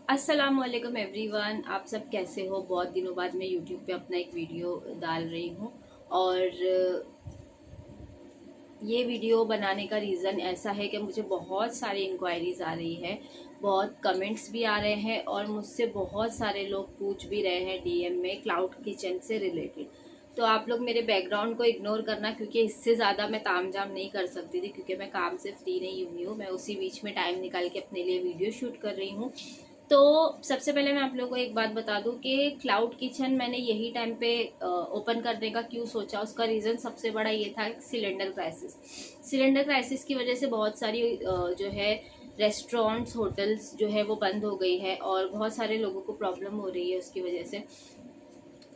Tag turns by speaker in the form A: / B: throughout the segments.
A: अस्सलामुअलैकुम एवरीवन, आप सब कैसे हो। बहुत दिनों बाद मैं यूट्यूब पे अपना एक वीडियो डाल रही हूँ और ये वीडियो बनाने का रीज़न ऐसा है कि मुझे बहुत सारी इंक्वायरीज़ आ रही है, बहुत कमेंट्स भी आ रहे हैं और मुझसे बहुत सारे लोग पूछ भी रहे हैं डीएम में क्लाउड किचन से रिलेटेड। तो आप लोग मेरे बैकग्राउंड को इग्नोर करना, क्योंकि इससे ज़्यादा मैं तामझाम नहीं कर सकती थी, क्योंकि मैं काम से फ्री नहीं हुई हूँ। मैं उसी बीच में टाइम निकाल के अपने लिए वीडियो शूट कर रही हूँ। तो सबसे पहले मैं आप लोगों को एक बात बता दूं कि क्लाउड किचन मैंने यही टाइम पे ओपन करने का क्यों सोचा। उसका रीज़न सबसे बड़ा ये था, सिलेंडर क्राइसिस। सिलेंडर क्राइसिस की वजह से बहुत सारी जो है रेस्टोरेंट्स, होटल्स जो है वो बंद हो गई है और बहुत सारे लोगों को प्रॉब्लम हो रही है उसकी वजह से।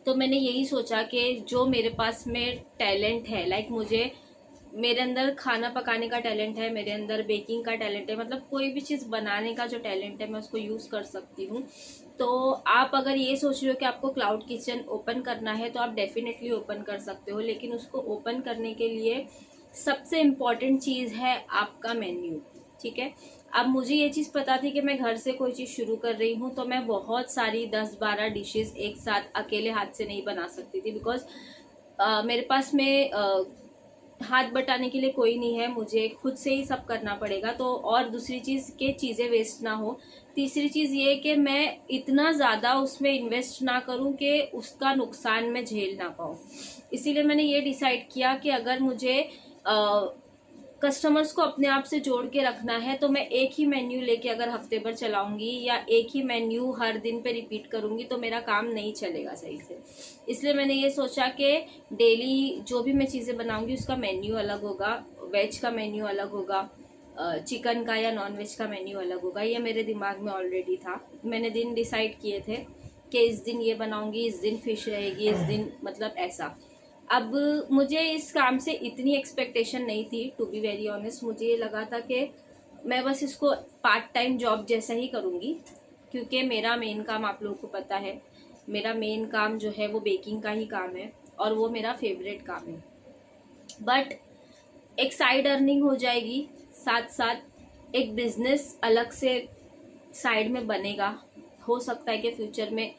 A: तो मैंने यही सोचा कि जो मेरे पास में टैलेंट है, लाइक मुझे, मेरे अंदर खाना पकाने का टैलेंट है, मेरे अंदर बेकिंग का टैलेंट है, मतलब कोई भी चीज़ बनाने का जो टैलेंट है मैं उसको यूज़ कर सकती हूँ। तो आप अगर ये सोच रहे हो कि आपको क्लाउड किचन ओपन करना है तो आप डेफिनेटली ओपन कर सकते हो, लेकिन उसको ओपन करने के लिए सबसे इम्पॉर्टेंट चीज़ है आपका मेन्यू। ठीक है। अब मुझे ये चीज़ पता थी कि मैं घर से कोई चीज़ शुरू कर रही हूँ तो मैं बहुत सारी 10-12 डिशेस एक साथ अकेले हाथ से नहीं बना सकती थी, बिकॉज मेरे पास में हाथ बटाने के लिए कोई नहीं है, मुझे खुद से ही सब करना पड़ेगा। तो और दूसरी चीज़ के चीज़ें वेस्ट ना हो। तीसरी चीज़ ये कि मैं इतना ज़्यादा उसमें इन्वेस्ट ना करूं कि उसका नुकसान मैं झेल ना पाऊं। इसीलिए मैंने ये डिसाइड किया कि अगर मुझे कस्टमर्स को अपने आप से जोड़ के रखना है तो मैं एक ही मेन्यू लेके अगर हफ्ते भर चलाऊंगी या एक ही मेन्यू हर दिन पे रिपीट करूंगी तो मेरा काम नहीं चलेगा सही से। इसलिए मैंने ये सोचा कि डेली जो भी मैं चीज़ें बनाऊंगी उसका मेन्यू अलग होगा। वेज का मेन्यू अलग होगा, चिकन का या नॉन वेज का मेन्यू अलग होगा। ये मेरे दिमाग में ऑलरेडी था। मैंने दिन डिसाइड किए थे कि इस दिन ये बनाऊंगी, इस दिन फिश रहेगी, इस दिन मतलब ऐसा। अब मुझे इस काम से इतनी एक्सपेक्टेशन नहीं थी, टू बी वेरी ऑनेस्ट। मुझे ये लगा था कि मैं बस इसको पार्ट टाइम जॉब जैसा ही करूँगी, क्योंकि मेरा मेन काम आप लोगों को पता है, मेरा मेन काम जो है वो बेकिंग का ही काम है और वो मेरा फेवरेट काम है। बट एक साइड अर्निंग हो जाएगी, साथ साथ एक बिजनेस अलग से साइड में बनेगा। हो सकता है कि फ्यूचर में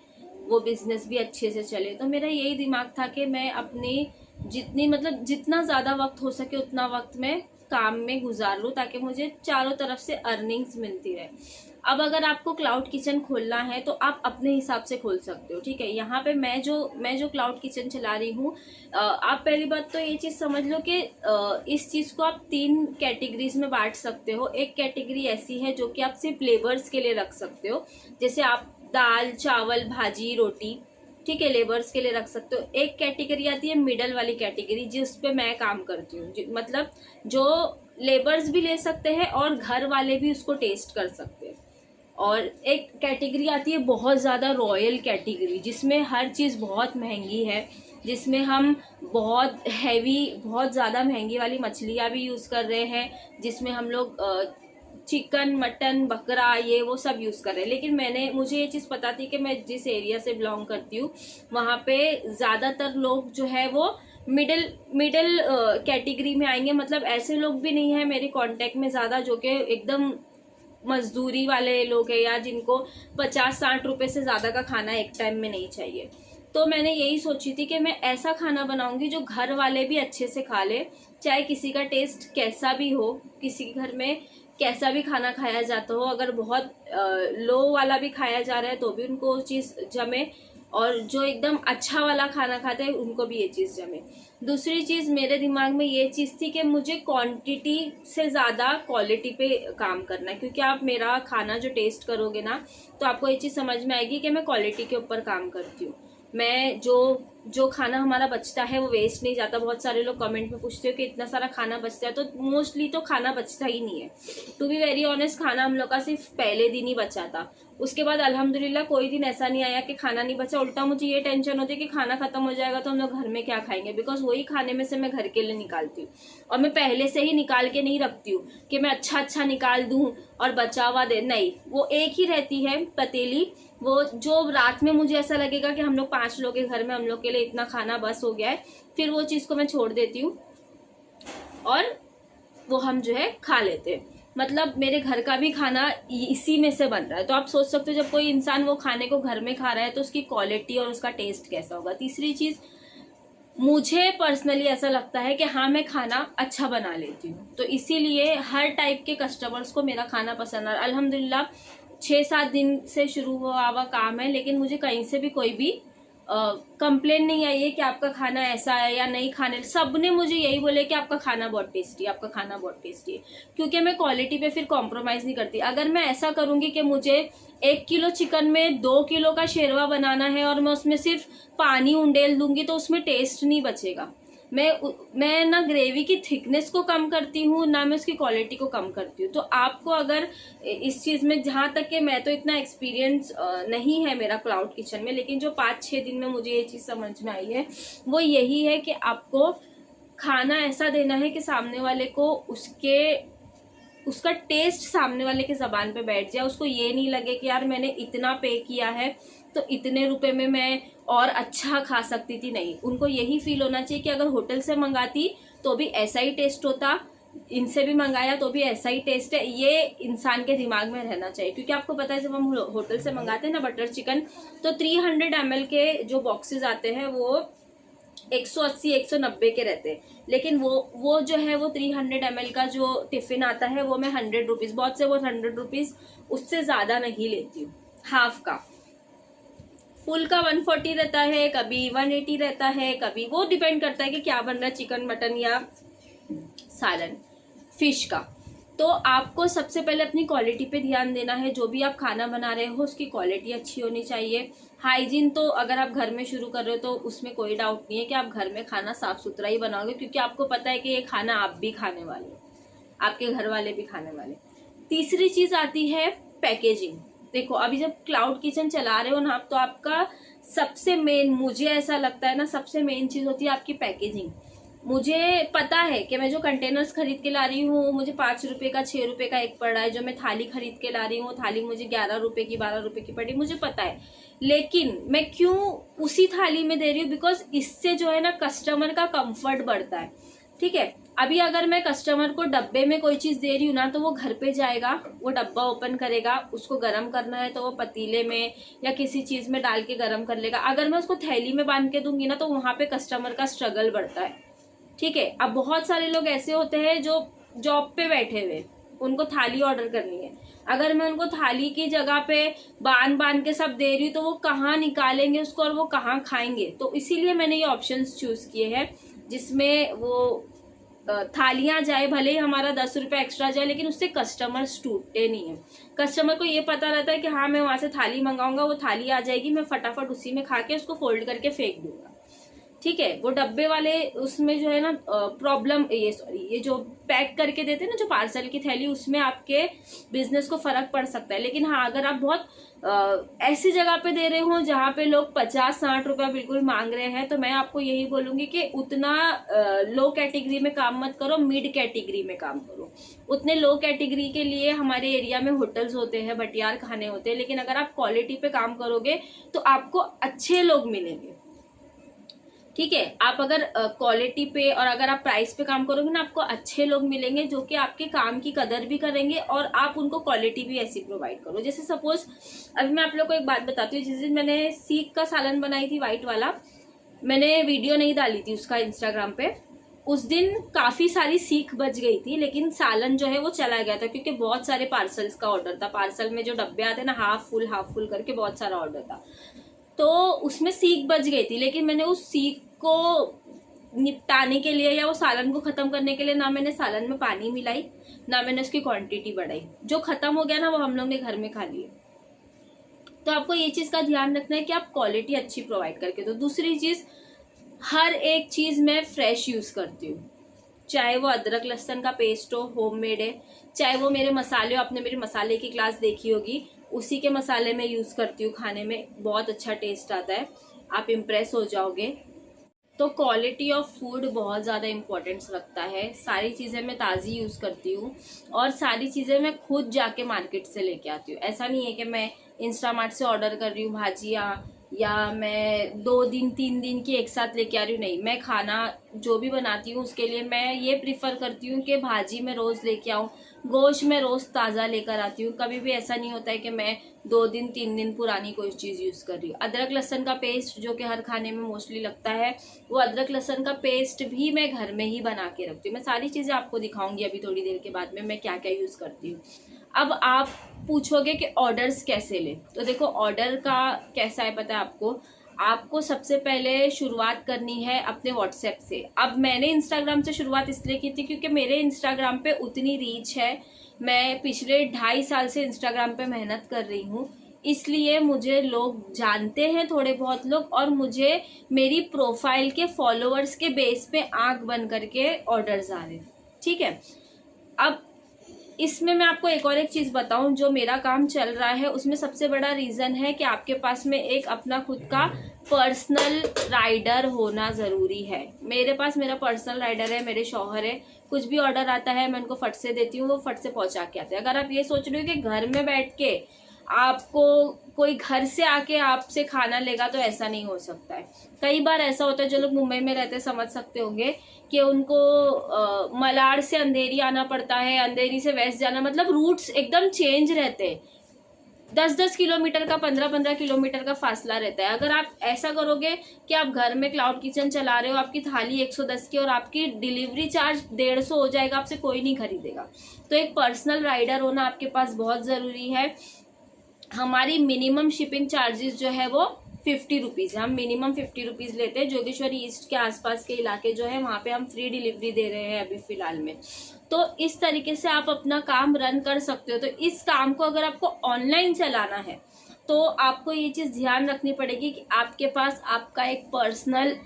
A: वो बिजनेस भी अच्छे से चले। तो मेरा यही दिमाग था कि मैं अपनी जितना ज़्यादा वक्त हो सके उतना वक्त मैं काम में गुजार लूँ, ताकि मुझे चारों तरफ से अर्निंग्स मिलती रहे। अब अगर आपको क्लाउड किचन खोलना है तो आप अपने हिसाब से खोल सकते हो। ठीक है। यहाँ पे मैं जो क्लाउड किचन चला रही हूँ, आप पहली बात तो ये चीज़ समझ लो कि इस चीज़ को आप 3 कैटेगरीज में बांट सकते हो। एक कैटेगरी ऐसी है जो कि आप सिर्फ लेबर्स के लिए रख सकते हो, जैसे आप दाल चावल भाजी रोटी, ठीक है, लेबर्स के लिए रख सकते हो। एक कैटेगरी आती है मिडल वाली कैटेगरी, जिस पे मैं काम करती हूँ, मतलब जो लेबर्स भी ले सकते हैं और घर वाले भी उसको टेस्ट कर सकते हैं। और एक कैटेगरी आती है बहुत ज़्यादा रॉयल कैटेगरी, जिसमें हर चीज़ बहुत महंगी है, जिसमें हम बहुत हैवी, बहुत ज़्यादा महंगी वाली मछलियाँ भी यूज़ कर रहे हैं, जिसमें हम लोग चिकन मटन बकरा ये वो सब यूज़ कर रहे हैं। लेकिन मुझे ये चीज़ पता थी कि मैं जिस एरिया से बिलोंग करती हूँ वहाँ पे ज़्यादातर लोग जो है वो मिडिल मिडिल कैटेगरी में आएंगे। मतलब ऐसे लोग भी नहीं है मेरे कांटेक्ट में ज़्यादा जो कि एकदम मजदूरी वाले लोग हैं या जिनको 50-60 रुपए से ज़्यादा का खाना एक टाइम में नहीं चाहिए। तो मैंने यही सोची थी कि मैं ऐसा खाना बनाऊंगी जो घर वाले भी अच्छे से खा ले, चाहे किसी का टेस्ट कैसा भी हो, किसी के घर में कैसा भी खाना खाया जाता हो, अगर बहुत लो वाला भी खाया जा रहा है तो भी उनको वो चीज़ जमे, और जो एकदम अच्छा वाला खाना खाते हैं उनको भी ये चीज़ जमे। दूसरी चीज़ मेरे दिमाग में ये चीज़ थी कि मुझे क्वांटिटी से ज़्यादा क्वालिटी पे काम करना है, क्योंकि आप मेरा खाना जो टेस्ट करोगे ना तो आपको ये चीज़ समझ में आएगी कि मैं क्वालिटी के ऊपर काम करती हूँ। मैं जो खाना हमारा बचता है वो वेस्ट नहीं जाता। बहुत सारे लोग कमेंट में पूछते हो कि इतना सारा खाना बचता है, तो मोस्टली तो खाना बचता ही नहीं है। टू बी वेरी ऑनेस्ट, खाना हम लोग का सिर्फ पहले दिन ही बचा था। उसके बाद अल्हम्दुलिल्लाह कोई दिन ऐसा नहीं आया कि खाना नहीं बचा। उल्टा मुझे ये टेंशन होती है कि खाना खत्म हो जाएगा तो हम लोग घर में क्या खाएंगे, बिकॉज वही खाने में से मैं घर के लिए निकालती हूँ। और मैं पहले से ही निकाल के नहीं रखती हूँ कि मैं अच्छा निकाल दूँ और बचा हुआ दे, नहीं। वो एक ही रहती है पतीली, वो जो रात में मुझे ऐसा लगेगा कि हम लोग 5 लोग के घर में, हम लोग के लिए इतना खाना बस हो गया है, फिर वो चीज़ को मैं छोड़ देती हूँ और वो हम जो है खा लेते हैं। मतलब मेरे घर का भी खाना इसी में से बन रहा है। तो आप सोच सकते हो जब कोई इंसान वो खाने को घर में खा रहा है तो उसकी क्वालिटी और उसका टेस्ट कैसा होगा। तीसरी चीज़, मुझे पर्सनली ऐसा लगता है कि हाँ मैं खाना अच्छा बना लेती हूँ, तो इसीलिए हर टाइप के कस्टमर्स को मेरा खाना पसंद है। अल्हम्दुलिल्लाह 6-7 दिन से शुरू हुआ काम है, लेकिन मुझे कहीं से भी कोई भी कंप्लेन नहीं आई है कि आपका खाना ऐसा है या नहीं। खाने सब ने मुझे यही बोले कि आपका खाना बहुत टेस्टी है, आपका खाना बहुत टेस्टी है, क्योंकि मैं क्वालिटी पे फिर कॉम्प्रोमाइज़ नहीं करती। अगर मैं ऐसा करूँगी कि मुझे 1 किलो चिकन में 2 किलो का शेरवा बनाना है और मैं उसमें सिर्फ पानी उंडेल दूंगी तो उसमें टेस्ट नहीं बचेगा। मैं ना ग्रेवी की थिकनेस को कम करती हूँ, ना मैं उसकी क्वालिटी को कम करती हूँ। तो आपको अगर इस चीज़ में, जहाँ तक कि मैं तो इतना एक्सपीरियंस नहीं है मेरा क्लाउड किचन में, लेकिन जो 5-6 दिन में मुझे ये चीज़ समझ में आई है वो यही है कि आपको खाना ऐसा देना है कि सामने वाले को उसका टेस्ट सामने वाले के ज़बान पे बैठ जाए। उसको ये नहीं लगे कि यार मैंने इतना पे किया है तो इतने रुपए में मैं और अच्छा खा सकती थी। नहीं, उनको यही फील होना चाहिए कि अगर होटल से मंगाती तो भी ऐसा ही टेस्ट होता, इनसे भी मंगाया तो भी ऐसा ही टेस्ट है। ये इंसान के दिमाग में रहना चाहिए, क्योंकि आपको पता है जब हम होटल से मंगाते हैं ना बटर चिकन, तो 300 ml के जो बॉक्सेस आते हैं वो 180-190 के रहते हैं, लेकिन वो जो है वो 300 ml का जो टिफिन आता है वो मैं 100 रुपीज़, बहुत से वो 100 रुपीज़, उससे ज़्यादा नहीं लेती हूँ। हाफ का, फुल का 140 रहता है, कभी 180 रहता है, कभी वो डिपेंड करता है कि क्या बन रहा है, चिकन, मटन या सालन, फिश का। तो आपको सबसे पहले अपनी क्वालिटी पे ध्यान देना है। जो भी आप खाना बना रहे हो उसकी क्वालिटी अच्छी होनी चाहिए। हाइजीन तो अगर आप घर में शुरू कर रहे हो तो उसमें कोई डाउट नहीं है कि आप घर में खाना साफ सुथरा ही बनाओगे, क्योंकि आपको पता है कि ये खाना आप भी खाने वाले, आपके घर वाले भी खाने वाले। तीसरी चीज़ आती है पैकेजिंग। देखो अभी जब क्लाउड किचन चला रहे हो ना आप, तो आपका सबसे मेन, मुझे ऐसा लगता है ना, सबसे मेन चीज़ होती है आपकी पैकेजिंग। मुझे पता है कि मैं जो कंटेनर्स खरीद के ला रही हूँ मुझे 5 रुपये का, 6 रुपये का एक पड़ रहा है। जो मैं थाली खरीद के ला रही हूँ थाली मुझे 11 रुपये की, 12 रुपये की पड़ी, मुझे पता है। लेकिन मैं क्यों उसी थाली में दे रही हूँ? बिकॉज इससे जो है ना कस्टमर का कंफर्ट बढ़ता है। ठीक है, अभी अगर मैं कस्टमर को डब्बे में कोई चीज़ दे रही हूँ ना, तो वो घर पे जाएगा, वो डब्बा ओपन करेगा, उसको गर्म करना है तो वो पतीले में या किसी चीज़ में डाल के गर्म कर लेगा। अगर मैं उसको थैली में बांध के दूंगी ना तो वहाँ पे कस्टमर का स्ट्रगल बढ़ता है। ठीक है, अब बहुत सारे लोग ऐसे होते हैं जो जॉब पे बैठे हुए, उनको थाली ऑर्डर करनी है। अगर मैं उनको थाली की जगह पे बांध के सब दे रही हूँ तो वो कहाँ निकालेंगे उसको और वो कहाँ खाएंगे? तो इसीलिए मैंने ये ऑप्शंस चूज किए हैं जिसमें वो थालियां जाए, भले ही हमारा 10 रुपये एक्स्ट्रा जाए, लेकिन उससे कस्टमर्स टूटते नहीं है। कस्टमर को ये पता रहता है कि हाँ मैं वहां से थाली मंगाऊंगा, वो थाली आ जाएगी, मैं फटाफट उसी में खा के उसको फोल्ड करके फेंक दूंगा। ठीक है, वो डब्बे वाले उसमें जो है ना प्रॉब्लम, ये जो पैक करके देते हैं ना जो पार्सल की थैली, उसमें आपके बिजनेस को फर्क पड़ सकता है। लेकिन हाँ, अगर आप बहुत ऐसी जगह पे दे रहे हो जहाँ पे लोग 50-60 रुपया बिल्कुल मांग रहे हैं, तो मैं आपको यही बोलूंगी कि उतना लो कैटेगरी में काम मत करो, मिड कैटेगरी में काम करो। उतने लो कैटेगरी के लिए हमारे एरिया में होटल्स होते हैं, भटियार खाने होते हैं, लेकिन अगर आप क्वालिटी पे काम करोगे तो आपको अच्छे लोग मिलेंगे। ठीक है, आप अगर क्वालिटी पे और अगर आप प्राइस पे काम करोगे ना, आपको अच्छे लोग मिलेंगे जो कि आपके काम की कदर भी करेंगे और आप उनको क्वालिटी भी ऐसी प्रोवाइड करो। जैसे सपोज अभी मैं आप लोग को एक बात बताती हूँ। जिस दिन मैंने सीख का सालन बनाई थी व्हाइट वाला, मैंने वीडियो नहीं डाली थी उसका इंस्टाग्राम पे, उस दिन काफ़ी सारी सीख बच गई थी, लेकिन सालन जो है वो चला गया था क्योंकि बहुत सारे पार्सल्स का ऑर्डर था। पार्सल में जो डब्बे आते हैं ना, हाफ फुल करके बहुत सारा ऑर्डर था, तो उसमें सीख बच गई थी। लेकिन मैंने उस सीख को निपटाने के लिए या वो सालन को खत्म करने के लिए ना मैंने सालन में पानी मिलाई, ना मैंने उसकी क्वांटिटी बढ़ाई। जो खत्म हो गया ना वो हम लोग ने घर में खा लिया। तो आपको ये चीज़ का ध्यान रखना है कि आप क्वालिटी अच्छी प्रोवाइड करके दो। दूसरी चीज़, हर एक चीज़ मैं फ्रेश यूज़ करती हूँ, चाहे वो अदरक लहसुन का पेस्ट हो, होममेड है, चाहे वो मेरे मसाले हो, आपने मेरे मसाले की क्लास देखी होगी, उसी के मसाले मैं यूज़ करती हूँ। खाने में बहुत अच्छा टेस्ट आता है, आप इम्प्रेस हो जाओगे। तो क्वालिटी ऑफ फूड बहुत ज़्यादा इम्पोर्टेंस रखता है। सारी चीज़ें मैं ताज़ी यूज़ करती हूँ और सारी चीज़ें मैं खुद जाके मार्केट से लेके आती हूँ। ऐसा नहीं है कि मैं इंस्टामार्ट से ऑर्डर कर रही हूँ भाजियाँ या मैं 2 दिन 3 दिन की एक साथ लेके आ रही हूँ। नहीं, मैं खाना जो भी बनाती हूँ उसके लिए मैं ये प्रिफर करती हूँ कि भाजी मैं रोज़ लेके आऊँ, गोश्त मैं रोज़ ताज़ा लेकर आती हूँ, कभी भी ऐसा नहीं होता है कि मैं 2 दिन 3 दिन पुरानी कोई चीज़ यूज़ कर रही हूँ। अदरक लहसुन का पेस्ट जो कि हर खाने में मोस्टली लगता है, वो अदरक लहसुन का पेस्ट भी मैं घर में ही बना के रखती हूँ। मैं सारी चीज़ें आपको दिखाऊंगी अभी थोड़ी देर के बाद में मैं क्या क्या यूज़ करती हूँ। अब आप पूछोगे कि ऑर्डर्स कैसे लें, तो देखो ऑर्डर का कैसा है पता है आपको सबसे पहले शुरुआत करनी है अपने व्हाट्सएप से। अब मैंने इंस्टाग्राम से शुरुआत इसलिए की थी क्योंकि मेरे इंस्टाग्राम पे उतनी रीच है, मैं पिछले 2.5 साल से इंस्टाग्राम पे मेहनत कर रही हूँ, इसलिए मुझे लोग जानते हैं थोड़े बहुत लोग, और मुझे मेरी प्रोफाइल के फॉलोअर्स के बेस पे आंख बंद करके ऑर्डर्स आ रहे हैं। ठीक है, अब इसमें मैं आपको एक और एक चीज़ बताऊं, जो मेरा काम चल रहा है उसमें सबसे बड़ा रीज़न है कि आपके पास में एक अपना खुद का पर्सनल राइडर होना ज़रूरी है। मेरे पास मेरा पर्सनल राइडर है, मेरे शौहर है, कुछ भी ऑर्डर आता है मैं उनको फट से देती हूँ, वो फट से पहुँचा के आते हैं। अगर आप ये सोच रहे हो कि घर में बैठ के आपको कोई घर से आके आपसे खाना लेगा, तो ऐसा नहीं हो सकता है। कई बार ऐसा होता है, जो लोग मुंबई में रहते समझ सकते होंगे कि उनको मलाड से अंधेरी आना पड़ता है, अंधेरी से वेस्ट जाना, मतलब रूट्स एकदम चेंज रहते हैं। 10-10 किलोमीटर का 15-15 किलोमीटर का फासला रहता है। अगर आप ऐसा करोगे कि आप घर में क्लाउड किचन चला रहे हो, आपकी थाली 110 की और आपकी डिलीवरी चार्ज 150 हो जाएगा, आपसे कोई नहीं खरीदेगा। तो एक पर्सनल राइडर होना आपके पास बहुत ज़रूरी है। हमारी मिनिमम शिपिंग चार्जेस जो है वो 50 रुपीज़ है। हम मिनिमम 50 रुपीज़ लेते हैं। जोगेश्वरी ईस्ट के आसपास के इलाके जो है वहाँ पे हम फ्री डिलीवरी दे रहे हैं अभी फ़िलहाल में। तो इस तरीके से आप अपना काम रन कर सकते हो। तो इस काम को अगर आपको ऑनलाइन चलाना है तो आपको ये चीज़ ध्यान रखनी पड़ेगी कि आपके पास आपका एक पर्सनल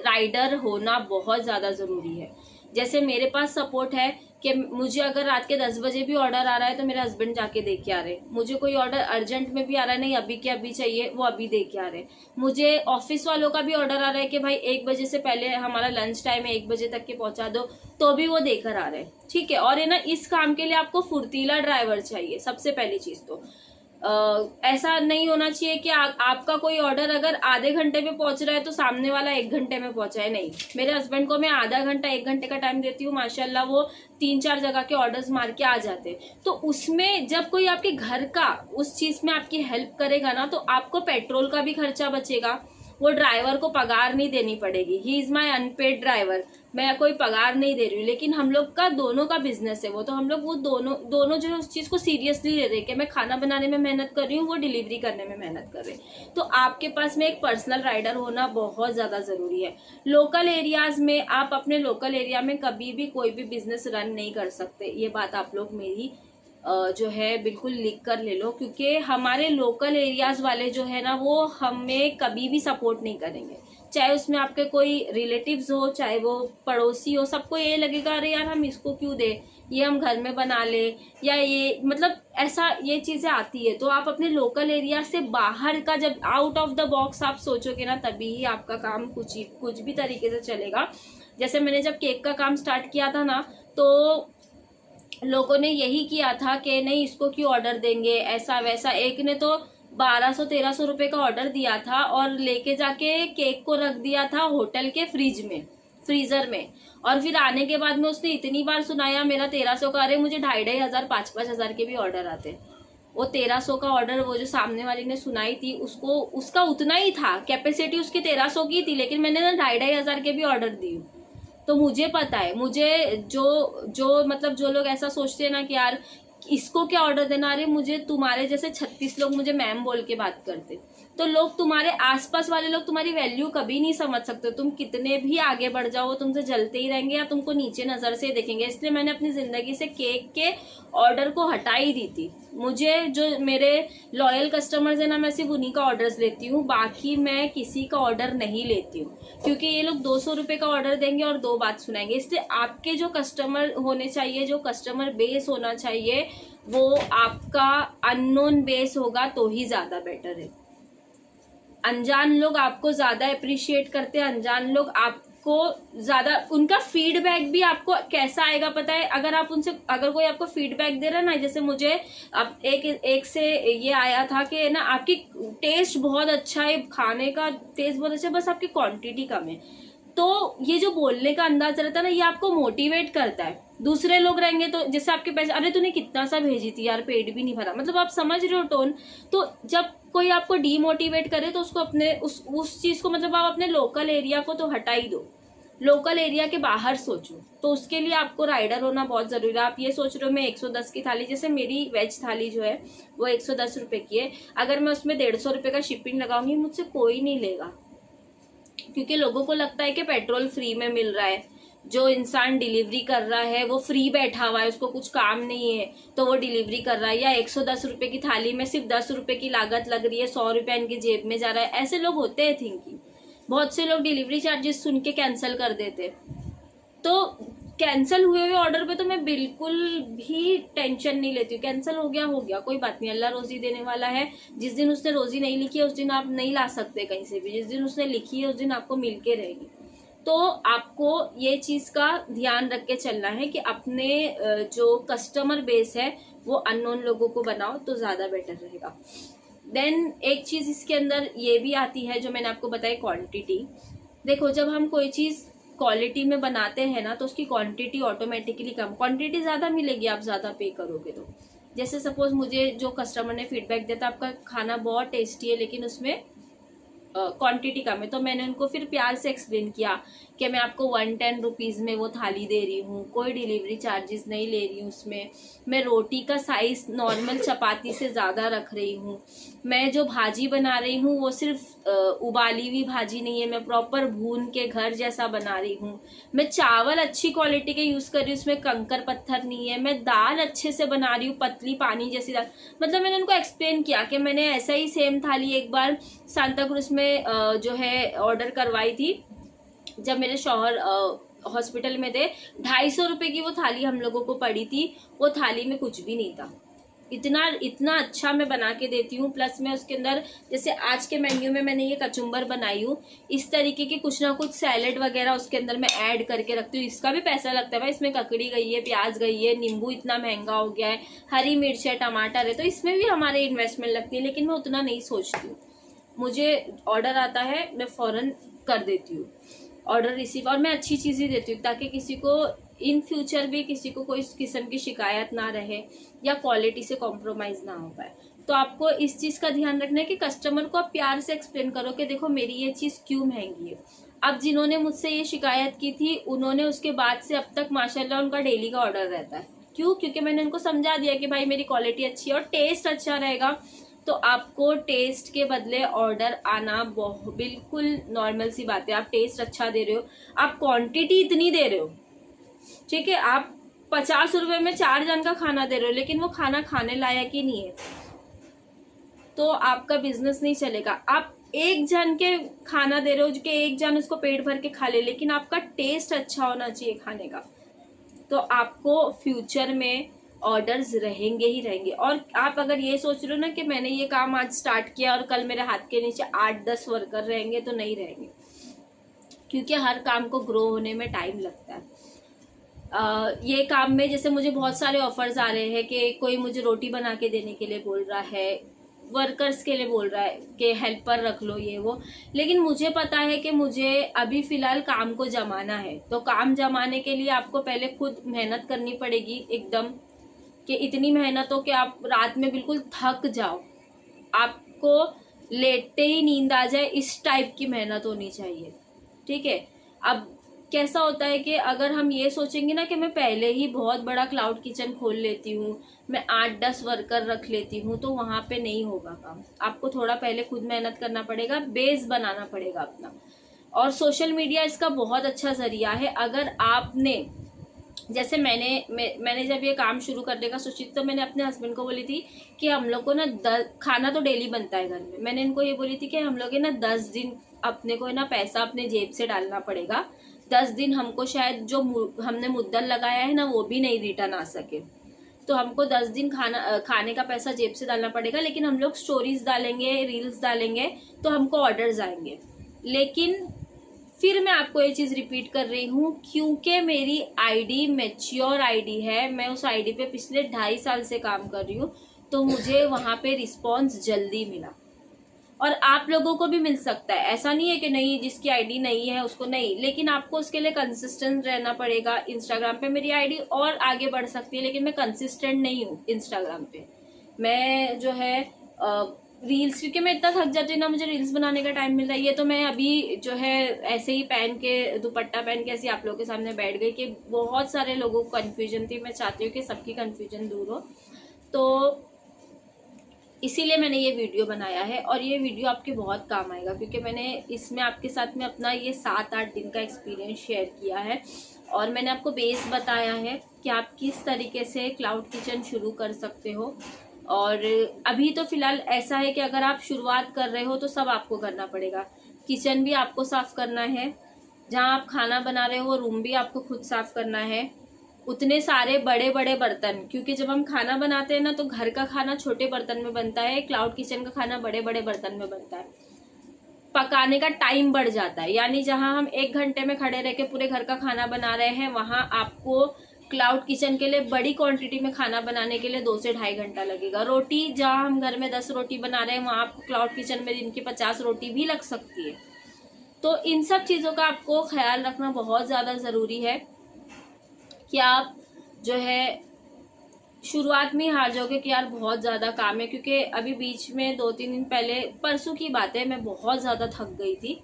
A: राइडर होना बहुत ज़्यादा ज़रूरी है। जैसे मेरे पास सपोर्ट है कि मुझे अगर रात के 10 बजे भी ऑर्डर आ रहा है तो मेरे हस्बैंड जाके दे के आ रहे हैं। मुझे कोई ऑर्डर अर्जेंट में भी आ रहा है, नहीं अभी के अभी चाहिए, वो अभी दे के आ रहे हैं। मुझे ऑफिस वालों का भी ऑर्डर आ रहा है कि भाई 1 बजे से पहले हमारा लंच टाइम है, 1 बजे तक के पहुंचा दो, तो भी वो देकर आ रहे हैं। ठीक है, और है ना, इस काम के लिए आपको फुर्तीला ड्राइवर चाहिए सबसे पहली चीज़। तो ऐसा नहीं होना चाहिए कि आपका कोई ऑर्डर अगर आधे घंटे में पहुंच रहा है तो सामने वाला 1 घंटे में पहुंचा है। नहीं, मेरे हस्बैंड को मैं आधा घंटा 1 घंटे का टाइम देती हूँ, माशाल्लाह वो 3-4 जगह के ऑर्डर्स मार के आ जाते हैं। तो उसमें जब कोई आपके घर का उस चीज़ में आपकी हेल्प करेगा ना, तो आपको पेट्रोल का भी खर्चा बचेगा, वो ड्राइवर को पगार नहीं देनी पड़ेगी। He is my unpaid driver, मैं कोई पगार नहीं दे रही हूँ, लेकिन हम लोग का दोनों का बिजनेस है वो, तो हम लोग वो दोनों जो है उस चीज़ को सीरियसली ले रहे हैं कि मैं खाना बनाने में मेहनत कर रही हूँ, वो डिलीवरी करने में मेहनत कर रहे हैं। तो आपके पास में एक पर्सनल राइडर होना बहुत ज़्यादा ज़रूरी है। लोकल एरियाज़ में आप अपने लोकल एरिया में कभी भी कोई भी बिजनेस रन नहीं कर सकते, ये बात आप लोग मेरी जो है बिल्कुल लिख कर ले लो, क्योंकि हमारे लोकल एरियाज़ वाले जो है ना वो हमें कभी भी सपोर्ट नहीं करेंगे। चाहे उसमें आपके कोई रिलेटिव्स हो, चाहे वो पड़ोसी हो, सबको ये लगेगा अरे यार हम इसको क्यों दे, ये हम घर में बना ले, या ये मतलब ऐसा ये चीज़ें आती है। तो आप अपने लोकल एरिया से बाहर का जब आउट ऑफ द बॉक्स आप सोचोगे ना, तभी ही आपका काम कुछ भी तरीके से चलेगा। जैसे मैंने जब केक का काम स्टार्ट किया था ना, तो लोगों ने यही किया था कि नहीं इसको क्यों ऑर्डर देंगे, ऐसा वैसा। एक ने तो 1200-1300 रुपये का ऑर्डर दिया था और लेके जाके केक को रख दिया था होटल के फ्रीजर में, और फिर आने के बाद में उसने इतनी बार सुनाया मेरा 1300 का, अरे मुझे 2500 5-5 हज़ार के भी ऑर्डर आते। वो 1300 का ऑर्डर वो जो सामने वाली ने सुनाई थी उसका उतना ही था, कैपेसिटी उसकी 1300 की थी, लेकिन मैंने ना 2500 के भी ऑर्डर दी। तो मुझे पता है, मुझे जो मतलब जो लोग ऐसा सोचते हैं ना कि यार इसको क्या ऑर्डर देना, अरे मुझे तुम्हारे जैसे 36 लोग मुझे मैम बोल के बात करते, तो लोग तुम्हारे आसपास वाले लोग तुम्हारी वैल्यू कभी नहीं समझ सकते। तुम कितने भी आगे बढ़ जाओ तुमसे जलते ही रहेंगे या तुमको नीचे नज़र से देखेंगे। इसलिए मैंने अपनी ज़िंदगी से केक के ऑर्डर को हटा ही दी थी। मुझे जो मेरे लॉयल कस्टमर्स हैं ना, मैं सिर्फ उन्हीं का ऑर्डर्स लेती हूँ, बाकी मैं किसी का ऑर्डर नहीं लेती हूँ, क्योंकि ये लोग 200 रुपये का ऑर्डर देंगे और 2 बात सुनाएंगे। इसलिए आपके जो कस्टमर होने चाहिए, जो कस्टमर बेस होना चाहिए, वो आपका अननोन बेस होगा तो ही ज़्यादा बेटर है। अनजान लोग आपको ज़्यादा अप्रिशिएट करते हैं, अनजान लोग आपको ज़्यादा, उनका फीडबैक भी आपको कैसा आएगा पता है। अगर कोई आपको फीडबैक दे रहा है ना, जैसे मुझे अब एक से ये आया था कि ना आपकी टेस्ट बहुत अच्छा है, खाने का टेस्ट बहुत अच्छा है, बस आपकी क्वांटिटी कम है। तो ये जो बोलने का अंदाज रहता है ना, ये आपको मोटिवेट करता है। दूसरे लोग रहेंगे तो जैसे आपके पैसे, अरे तूने कितना सा भेजी थी यार, पेट भी नहीं भरा, मतलब आप समझ रहे हो टोन। तो जब कोई आपको डीमोटिवेट करे तो उसको अपने उस चीज को, मतलब आप अपने लोकल एरिया को तो हटा ही दो, लोकल एरिया के बाहर सोचो। तो उसके लिए आपको राइडर होना बहुत जरूरी है। आप ये सोच रहे हो मैं 110 की थाली, जैसे मेरी वेज थाली जो है वो 110 रुपए की है, अगर मैं उसमें 150 रुपए का शिपिंग लगाऊंगी मुझसे कोई नहीं लेगा, क्योंकि लोगों को लगता है कि पेट्रोल फ्री में मिल रहा है, जो इंसान डिलीवरी कर रहा है वो फ्री बैठा हुआ है, उसको कुछ काम नहीं है तो वो डिलीवरी कर रहा है। या 110 रुपए की थाली में सिर्फ 10 रुपए की लागत लग रही है, 100 रुपया इनकी जेब में जा रहा है, ऐसे लोग होते हैं थिंकिंग। बहुत से लोग डिलीवरी चार्जेस सुन के कैंसिल कर देते। तो कैंसिल हुए हुए ऑर्डर पे तो मैं बिल्कुल भी टेंशन नहीं लेती हूँ, कैंसिल हो गया कोई बात नहीं, अल्लाह रोजी देने वाला है। जिस दिन उसने रोजी नहीं लिखी है उस दिन आप नहीं ला सकते कहीं से भी, जिस दिन उसने लिखी है उस दिन आपको मिल के रहेगी। तो आपको ये चीज का ध्यान रख के चलना है कि अपने जो कस्टमर बेस है वो अननोन लोगों को बनाओ तो ज्यादा बेटर रहेगा। देन एक चीज इसके अंदर ये भी आती है जो मैंने आपको बताई, क्वांटिटी। देखो जब हम कोई चीज क्वालिटी में बनाते हैं ना तो उसकी क्वांटिटी ऑटोमेटिकली कम, क्वांटिटी ज्यादा मिलेगी आप ज्यादा पे करोगे तो। जैसे सपोज मुझे जो कस्टमर ने फीडबैक दिया था आपका खाना बहुत टेस्टी है लेकिन उसमें क्वांटिटी कम है, तो मैंने उनको फिर प्यार से एक्सप्लेन किया कि मैं आपको 110 रुपीज़ में वो थाली दे रही हूँ, कोई डिलीवरी चार्जेस नहीं ले रही हूँ उसमें, मैं रोटी का साइज नॉर्मल चपाती से ज़्यादा रख रही हूँ, मैं जो भाजी बना रही हूँ वो सिर्फ उबाली हुई भाजी नहीं है, मैं प्रॉपर भून के घर जैसा बना रही हूँ, मैं चावल अच्छी क्वालिटी के यूज़ कर रही हूँ, उसमें कंकर पत्थर नहीं है, मैं दाल अच्छे से बना रही हूँ, पतली पानी जैसी दाल। मतलब मैंने उनको एक्सप्लेन किया कि मैंने ऐसा ही सेम थाली एक बार सांता क्रूज में जो है ऑर्डर करवाई थी, जब मेरे शौहर हॉस्पिटल में थे। 250 रुपए की वो थाली हम लोगों को पड़ी थी, वो थाली में कुछ भी नहीं था। इतना अच्छा मैं बना के देती हूँ। प्लस मैं उसके अंदर, जैसे आज के मेन्यू में मैंने ये कचुम्बर बनाई हूँ, इस तरीके के कुछ ना कुछ सैलेड वगैरह उसके अंदर मैं ऐड करके रखती हूँ। इसका भी पैसा लगता है भाई, इसमें ककड़ी गई है, प्याज गई है, नींबू इतना महंगा हो गया है, हरी मिर्च है, टमाटर है, तो इसमें भी हमारे इन्वेस्टमेंट लगती है, लेकिन मैं उतना नहीं सोचती हूँ। मुझे ऑर्डर आता है मैं फौरन कर देती हूँ ऑर्डर रिसीव, और मैं अच्छी चीज़ ही देती हूँ ताकि किसी को इन फ्यूचर भी किसी को कोई किस्म की शिकायत ना रहे या क्वालिटी से कॉम्प्रोमाइज़ ना हो पाए। तो आपको इस चीज़ का ध्यान रखना है कि कस्टमर को आप प्यार से एक्सप्लेन करो कि देखो मेरी ये चीज़ क्यों महंगी है। अब जिन्होंने मुझसे ये शिकायत की थी उन्होंने उसके बाद से अब तक माशाल्लाह उनका डेली का ऑर्डर रहता है। क्यों? क्योंकि मैंने उनको समझा दिया कि भाई मेरी क्वालिटी अच्छी है और टेस्ट अच्छा रहेगा, तो आपको टेस्ट के बदले ऑर्डर आना बिल्कुल नॉर्मल सी बात है। आप टेस्ट अच्छा दे रहे हो, आप क्वांटिटी इतनी दे रहे हो, ठीक है, आप 50 रुपए में 4 जन का खाना दे रहे हो लेकिन वो खाना खाने लायक ही नहीं है, तो आपका बिजनेस नहीं चलेगा। आप एक जन के खाना दे रहे हो कि एक जन उसको पेट भर के खा ले, लेकिन आपका टेस्ट अच्छा होना चाहिए खाने का, तो आपको फ्यूचर में ऑर्डर्स रहेंगे ही रहेंगे। और आप अगर ये सोच रहे हो ना कि मैंने ये काम आज स्टार्ट किया और कल मेरे हाथ के नीचे 8-10 वर्कर रहेंगे, तो नहीं रहेंगे, क्योंकि हर काम को ग्रो होने में टाइम लगता है। ये काम में जैसे मुझे बहुत सारे ऑफर्स आ रहे हैं कि कोई मुझे रोटी बना के देने के लिए बोल रहा है, वर्कर्स के लिए बोल रहा है कि हेल्पर रख लो ये वो, लेकिन मुझे पता है कि मुझे अभी फ़िलहाल काम को जमाना है। तो काम जमाने के लिए आपको पहले खुद मेहनत करनी पड़ेगी एकदम, कि इतनी मेहनत हो कि आप रात में बिल्कुल थक जाओ, आपको लेटते ही नींद आ जाए, इस टाइप की मेहनत होनी चाहिए, ठीक है। अब कैसा होता है कि अगर हम ये सोचेंगे ना कि मैं पहले ही बहुत बड़ा क्लाउड किचन खोल लेती हूँ, मैं 8-10 वर्कर रख लेती हूँ, तो वहाँ पे नहीं होगा काम। आपको थोड़ा पहले खुद मेहनत करना पड़ेगा, बेस बनाना पड़ेगा अपना। और सोशल मीडिया इसका बहुत अच्छा जरिया है। अगर आपने, जैसे मैंने जब ये काम शुरू करने का सोची तो मैंने अपने हस्बैंड को बोली थी कि हम लोग को ना खाना तो डेली बनता है घर में, मैंने इनको ये बोली थी कि हम लोग ना 10 दिन अपने को ना पैसा अपने जेब से डालना पड़ेगा, 10 दिन हमको शायद जो हमने मुद्दल लगाया है ना वो भी नहीं रिटर्न आ सके, तो हमको 10 दिन खाने का पैसा जेब से डालना पड़ेगा, लेकिन हम लोग स्टोरीज डालेंगे, रील्स डालेंगे तो हमको ऑर्डर्स आएंगे। लेकिन फिर मैं आपको ये चीज़ रिपीट कर रही हूँ, क्योंकि मेरी आईडी मैच्योर आईडी है, मैं उस आईडी पे पिछले 2.5 साल से काम कर रही हूँ, तो मुझे वहाँ पे रिस्पॉन्स जल्दी मिला। और आप लोगों को भी मिल सकता है। ऐसा नहीं है कि नहीं, जिसकी आईडी नहीं है उसको नहीं, लेकिन आपको उसके लिए कंसिस्टेंट रहना पड़ेगा। इंस्टाग्राम पे मेरी आईडी और आगे बढ़ सकती है, लेकिन मैं कंसिस्टेंट नहीं हूँ इंस्टाग्राम पे। मैं जो है रील्स, क्योंकि मैं इतना थक जाती हूँ ना, मुझे रील्स बनाने का टाइम मिल रहा है। ये तो मैं अभी जो है ऐसे ही पहन के, दुपट्टा पहन के ऐसे आप लोगों के सामने बैठ गई कि बहुत सारे लोगों को कन्फ्यूजन थी। मैं चाहती हूँ कि सबकी कन्फ्यूजन दूर हो, तो इसीलिए मैंने ये वीडियो बनाया है। और ये वीडियो आपके बहुत काम आएगा, क्योंकि मैंने इसमें आपके साथ में अपना ये 7-8 दिन का एक्सपीरियंस शेयर किया है, और मैंने आपको बेस बताया है कि आप किस तरीके से क्लाउड किचन शुरू कर सकते हो। और अभी तो फिलहाल ऐसा है कि अगर आप शुरुआत कर रहे हो तो सब आपको करना पड़ेगा। किचन भी आपको साफ करना है, जहाँ आप खाना बना रहे हो रूम भी आपको खुद साफ करना है, उतने सारे बड़े बड़े बर्तन, क्योंकि जब हम खाना बनाते हैं ना तो घर का खाना छोटे बर्तन में बनता है, क्लाउड किचन का खाना बड़े बड़े बर्तन में बनता है। पकाने का टाइम बढ़ जाता है, यानी जहां हम 1 घंटे में खड़े रह के पूरे घर का खाना बना रहे हैं, वहां आपको क्लाउड किचन के लिए बड़ी क्वांटिटी में खाना बनाने के लिए 2 से ढाई घंटा लगेगा। रोटी, जहां हम घर में 10 रोटी बना रहे हैं, वहां आपको क्लाउड किचन में दिन की 50 रोटी भी लग सकती है। तो इन सब चीज़ों का आपको ख्याल रखना बहुत ज़्यादा ज़रूरी है कि आप जो है शुरुआत में हार जाओगे कि यार बहुत ज़्यादा काम है। क्योंकि अभी बीच में 2-3 दिन पहले, परसों की बात है, मैं बहुत ज़्यादा थक गई थी,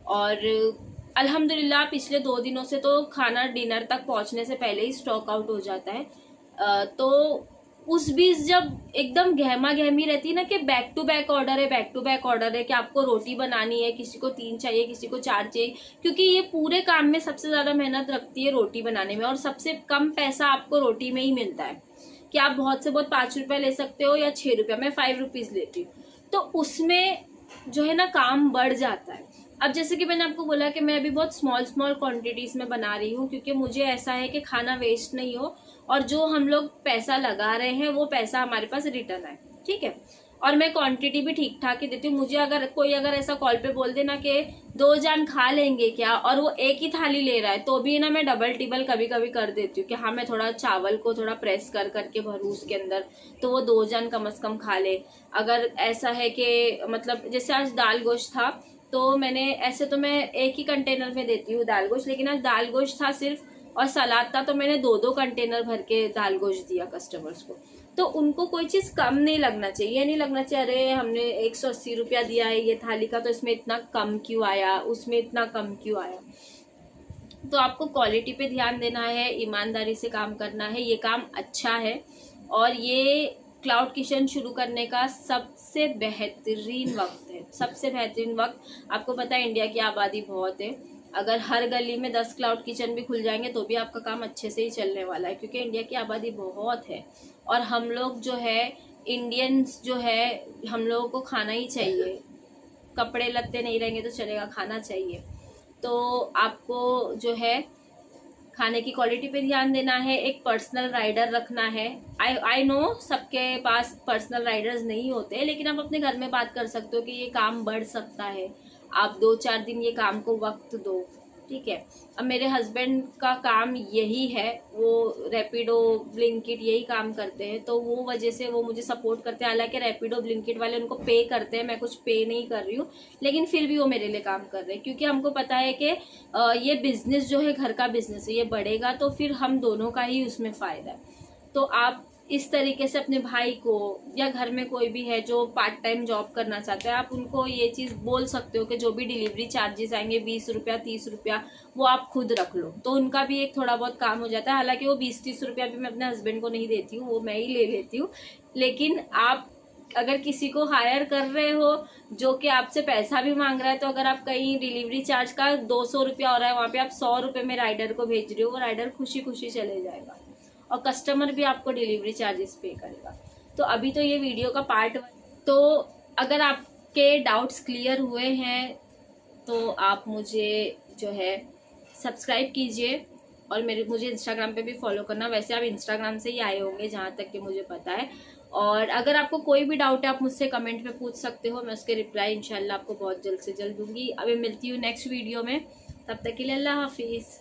A: और अल्हम्दुलिल्लाह पिछले 2 दिनों से तो खाना डिनर तक पहुंचने से पहले ही स्टॉक आउट हो जाता है। तो उस बीच जब एकदम गहमा गहमी रहती है ना कि बैक टू बैक ऑर्डर है, बैक टू बैक ऑर्डर है, कि आपको रोटी बनानी है, किसी को 3 चाहिए, किसी को 4 चाहिए, क्योंकि ये पूरे काम में सबसे ज़्यादा मेहनत रखती है रोटी बनाने में, और सबसे कम पैसा आपको रोटी में ही मिलता है। कि आप बहुत से बहुत 5 रुपये ले सकते हो या 6 रुपया, मैं 5 रुपीज़ लेती हूँ, तो उसमें जो है ना काम बढ़ जाता है। अब जैसे कि मैंने आपको बोला कि मैं अभी बहुत स्मॉल क्वांटिटीज़ में बना रही हूँ, क्योंकि मुझे ऐसा है कि खाना वेस्ट नहीं हो, और जो हम लोग पैसा लगा रहे हैं वो पैसा हमारे पास रिटर्न आए, ठीक है। और मैं क्वांटिटी भी ठीक ठाक ही देती हूँ। मुझे अगर कोई ऐसा कॉल पे बोल देना कि 2 जान खा लेंगे क्या, और वो एक ही थाली ले रहा है, तो भी ना मैं डबल टिबल कभी कभी कर देती हूँ कि हाँ मैं थोड़ा चावल को थोड़ा प्रेस कर करके भरूँ उसके अंदर, तो वो 2 जान कम से कम खा ले। अगर ऐसा है कि मतलब जैसे आज दाल गोश्त था, तो मैंने ऐसे तो मैं एक ही कंटेनर में देती हूँ दाल गोश्त, लेकिन आज दाल गोश्त था सिर्फ और सलाद था, तो मैंने 2-2 कंटेनर भर के दाल गोश्त दिया कस्टमर्स को। तो उनको कोई चीज़ कम नहीं लगना चाहिए, ये नहीं लगना चाहिए अरे हमने 180 रुपया दिया है ये थाली का, तो इसमें इतना कम क्यों आया, उसमें इतना कम क्यों आया। तो आपको क्वालिटी पे ध्यान देना है, ईमानदारी से काम करना है, ये काम अच्छा है। और ये क्लाउड किचन शुरू करने का सबसे बेहतरीन वक्त है, सबसे बेहतरीन वक्त। आपको पता है इंडिया की आबादी बहुत है, अगर हर गली में 10 क्लाउड किचन भी खुल जाएंगे तो भी आपका काम अच्छे से ही चलने वाला है, क्योंकि इंडिया की आबादी बहुत है। और हम लोग जो है इंडियंस जो है, हम लोगों को खाना ही चाहिए, कपड़े लत्ते नहीं रहेंगे तो चलेगा, खाना चाहिए। तो आपको जो है खाने की क्वालिटी पे ध्यान देना है, एक पर्सनल राइडर रखना है। आई नो सबके पास पर्सनल राइडर्स नहीं होते, लेकिन आप अपने घर में बात कर सकते हो कि ये काम बढ़ सकता है, आप 2-4 दिन ये काम को वक्त दो, ठीक है। अब मेरे हस्बैंड का काम यही है, वो रैपिडो ब्लिंकिट यही काम करते हैं, तो वो वजह से वो मुझे सपोर्ट करते हैं। हालांकि रैपिडो ब्लिंकिट वाले उनको पे करते हैं, मैं कुछ पे नहीं कर रही हूँ, लेकिन फिर भी वो मेरे लिए काम कर रहे हैं, क्योंकि हमको पता है कि ये बिजनेस जो है घर का बिजनेस है, ये बढ़ेगा तो फिर हम दोनों का ही उसमें फ़ायदा है। तो आप इस तरीके से अपने भाई को, या घर में कोई भी है जो पार्ट टाइम जॉब करना चाहता है, आप उनको ये चीज़ बोल सकते हो कि जो भी डिलीवरी चार्जेस आएंगे 20 रुपया 30 रुपया वो आप खुद रख लो, तो उनका भी एक थोड़ा बहुत काम हो जाता है। हालांकि वो 20-30 रुपया भी मैं अपने हस्बैंड को नहीं देती हूँ, वो मैं ही ले लेती हूँ। लेकिन आप अगर किसी को हायर कर रहे हो जो कि आपसे पैसा भी मांग रहा है, तो अगर आप कहीं डिलीवरी चार्ज का 200 रुपया हो रहा है, वहाँ पे आप 100 रुपये में राइडर को भेज रहे हो, वो राइडर खुशी खुशी चले जाएगा, और कस्टमर भी आपको डिलीवरी चार्जेस पे करेगा। तो अभी तो ये वीडियो का पार्ट 1, तो अगर आपके डाउट्स क्लियर हुए हैं तो आप मुझे जो है सब्सक्राइब कीजिए, और मुझे इंस्टाग्राम पे भी फॉलो करना। वैसे आप इंस्टाग्राम से ही आए होंगे जहाँ तक कि मुझे पता है। और अगर आपको कोई भी डाउट है आप मुझसे कमेंट में पूछ सकते हो, मैं उसके रिप्लाई इंशाल्लाह आपको बहुत जल्द से जल्द दूंगी। अभी मिलती हूँ नेक्स्ट वीडियो में, तब तक के लिए अल्लाह हाफिज़।